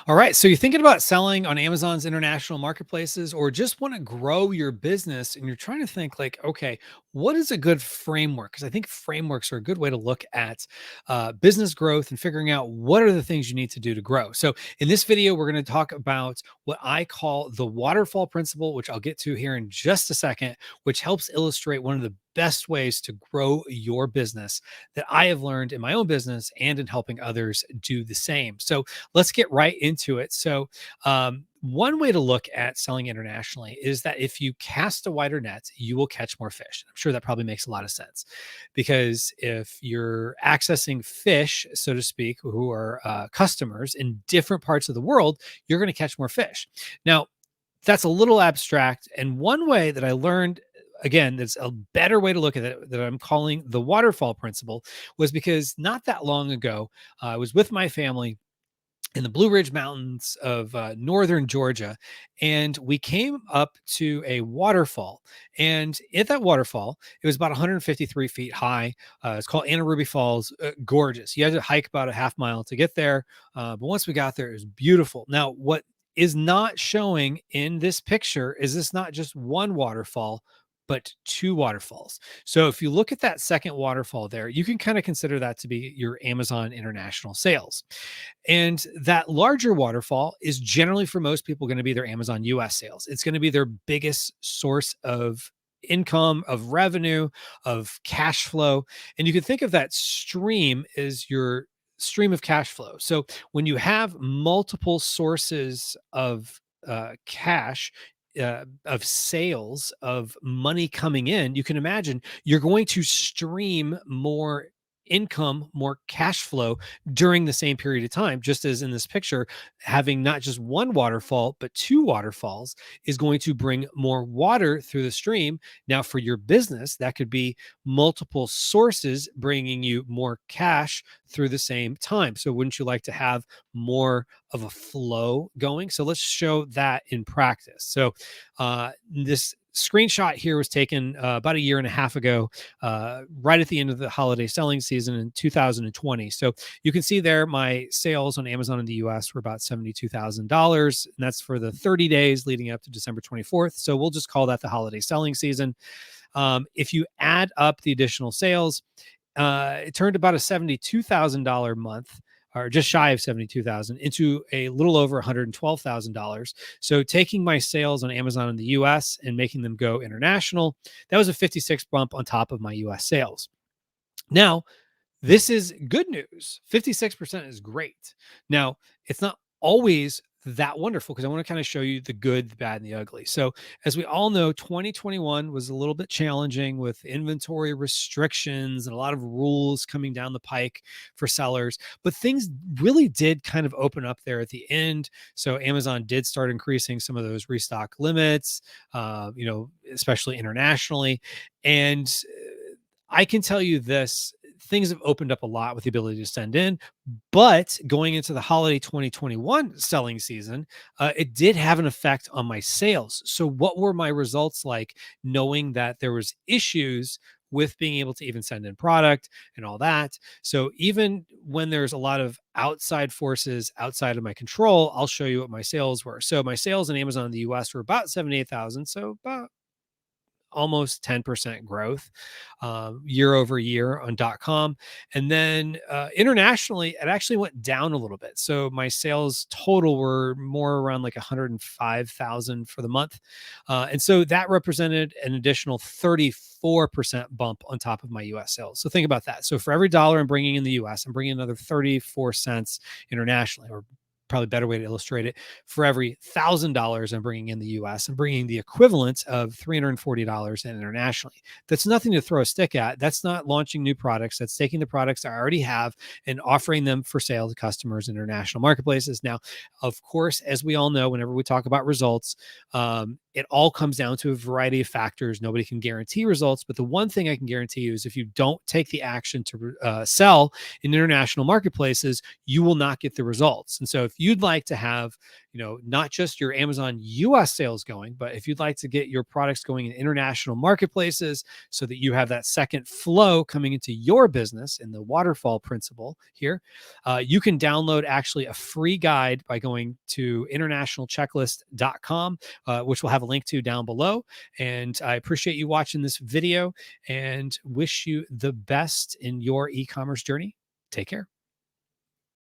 All right. So you're thinking about selling on Amazon's international marketplaces or just want to grow your business and you're trying to think like, okay, what is a good framework? Because I think frameworks are a good way to look at business growth and figuring out what are the things you need to do to grow. So in this video, we're going to talk about what I call the waterfall principle, which I'll get to here in just a second, which helps illustrate one of the best ways to grow your business that I have learned in my own business and in helping others do the same. So let's get right into it. So, one way to look at selling internationally is that if you cast a wider net, you will catch more fish. I'm sure that probably makes a lot of sense because if you're accessing fish, so to speak, who are customers in different parts of the world, you're going to catch more fish. Now, that's a little abstract. And one way that I learned, again, that's a better way to look at it that I'm calling the waterfall principle was because not that long ago, I was with my family in the Blue Ridge Mountains of northern Georgia. And we came up to a waterfall. And at that waterfall, it was about 153 feet high. It's called Anaruby Falls. Gorgeous. You had to hike about a half mile to get there. But once we got there, it was beautiful. Now, what is not showing in this picture is this not just one waterfall, but two waterfalls. So if you look at that second waterfall there, you can kind of consider that to be your Amazon international sales. And that larger waterfall is generally for most people going to be their Amazon US sales. It's going to be their biggest source of income, of revenue, of cash flow. And you can think of that stream as your stream of cash flow. So when you have multiple sources of cash, of sales, of money coming in, you can imagine you're going to stream more income, more cash flow during the same period of time. Just as in this picture, having not just one waterfall, but two waterfalls is going to bring more water through the stream. Now, for your business, that could be multiple sources bringing you more cash through the same time. So, wouldn't you like to have more of a flow going? So, let's show that in practice. So, this screenshot here was taken about a year and a half ago, right at the end of the holiday selling season in 2020. So you can see there my sales on Amazon in the US were about $72,000. And that's for the 30 days leading up to December 24th. So we'll just call that the holiday selling season. If you add up the additional sales, it turned about a $72,000 month, or just shy of 72,000, into a little over $112,000. So taking my sales on Amazon in the US and making them go international, that was a 56 bump on top of my US sales. Now, this is good news. 56% is great. Now, it's not always that wonderful because I want to kind of show you the good, the bad, and the ugly. So, as we all know, 2021 was a little bit challenging with inventory restrictions and a lot of rules coming down the pike for sellers, but things really did kind of open up there at the end. So, Amazon did start increasing some of those restock limits, especially internationally. And I can tell you this, things have opened up a lot with the ability to send in, but going into the holiday 2021 selling season, it did have an effect on my sales. So what were my results like knowing that there was issues with being able to even send in product and all that? So even when there's a lot of outside forces outside of my control, I'll show you what my sales were. So my sales in Amazon in the US were about 78,000. So about almost 10% growth year over year on .com. And then internationally, it actually went down a little bit. So my sales total were more around like 105,000 for the month. And so that represented an additional 34% bump on top of my US sales. So think about that. So for every dollar I'm bringing in the US, I'm bringing another 34 cents internationally, or probably a better way to illustrate it. For every $1,000 I'm bringing in the US, I'm bringing the equivalent of $340 internationally. That's nothing to throw a stick at. That's not launching new products. That's taking the products I already have and offering them for sale to customers in international marketplaces. Now, of course, as we all know, whenever we talk about results, it all comes down to a variety of factors. Nobody can guarantee results, but the one thing I can guarantee you is if you don't take the action to sell in international marketplaces, you will not get the results. And so if you'd like to have not just your Amazon US sales going, but if you'd like to get your products going in international marketplaces so that you have that second flow coming into your business in the waterfall principle here, you can download actually a free guide by going to internationalchecklist.com, which we'll have a link to down below. And I appreciate you watching this video and wish you the best in your e-commerce journey. Take care.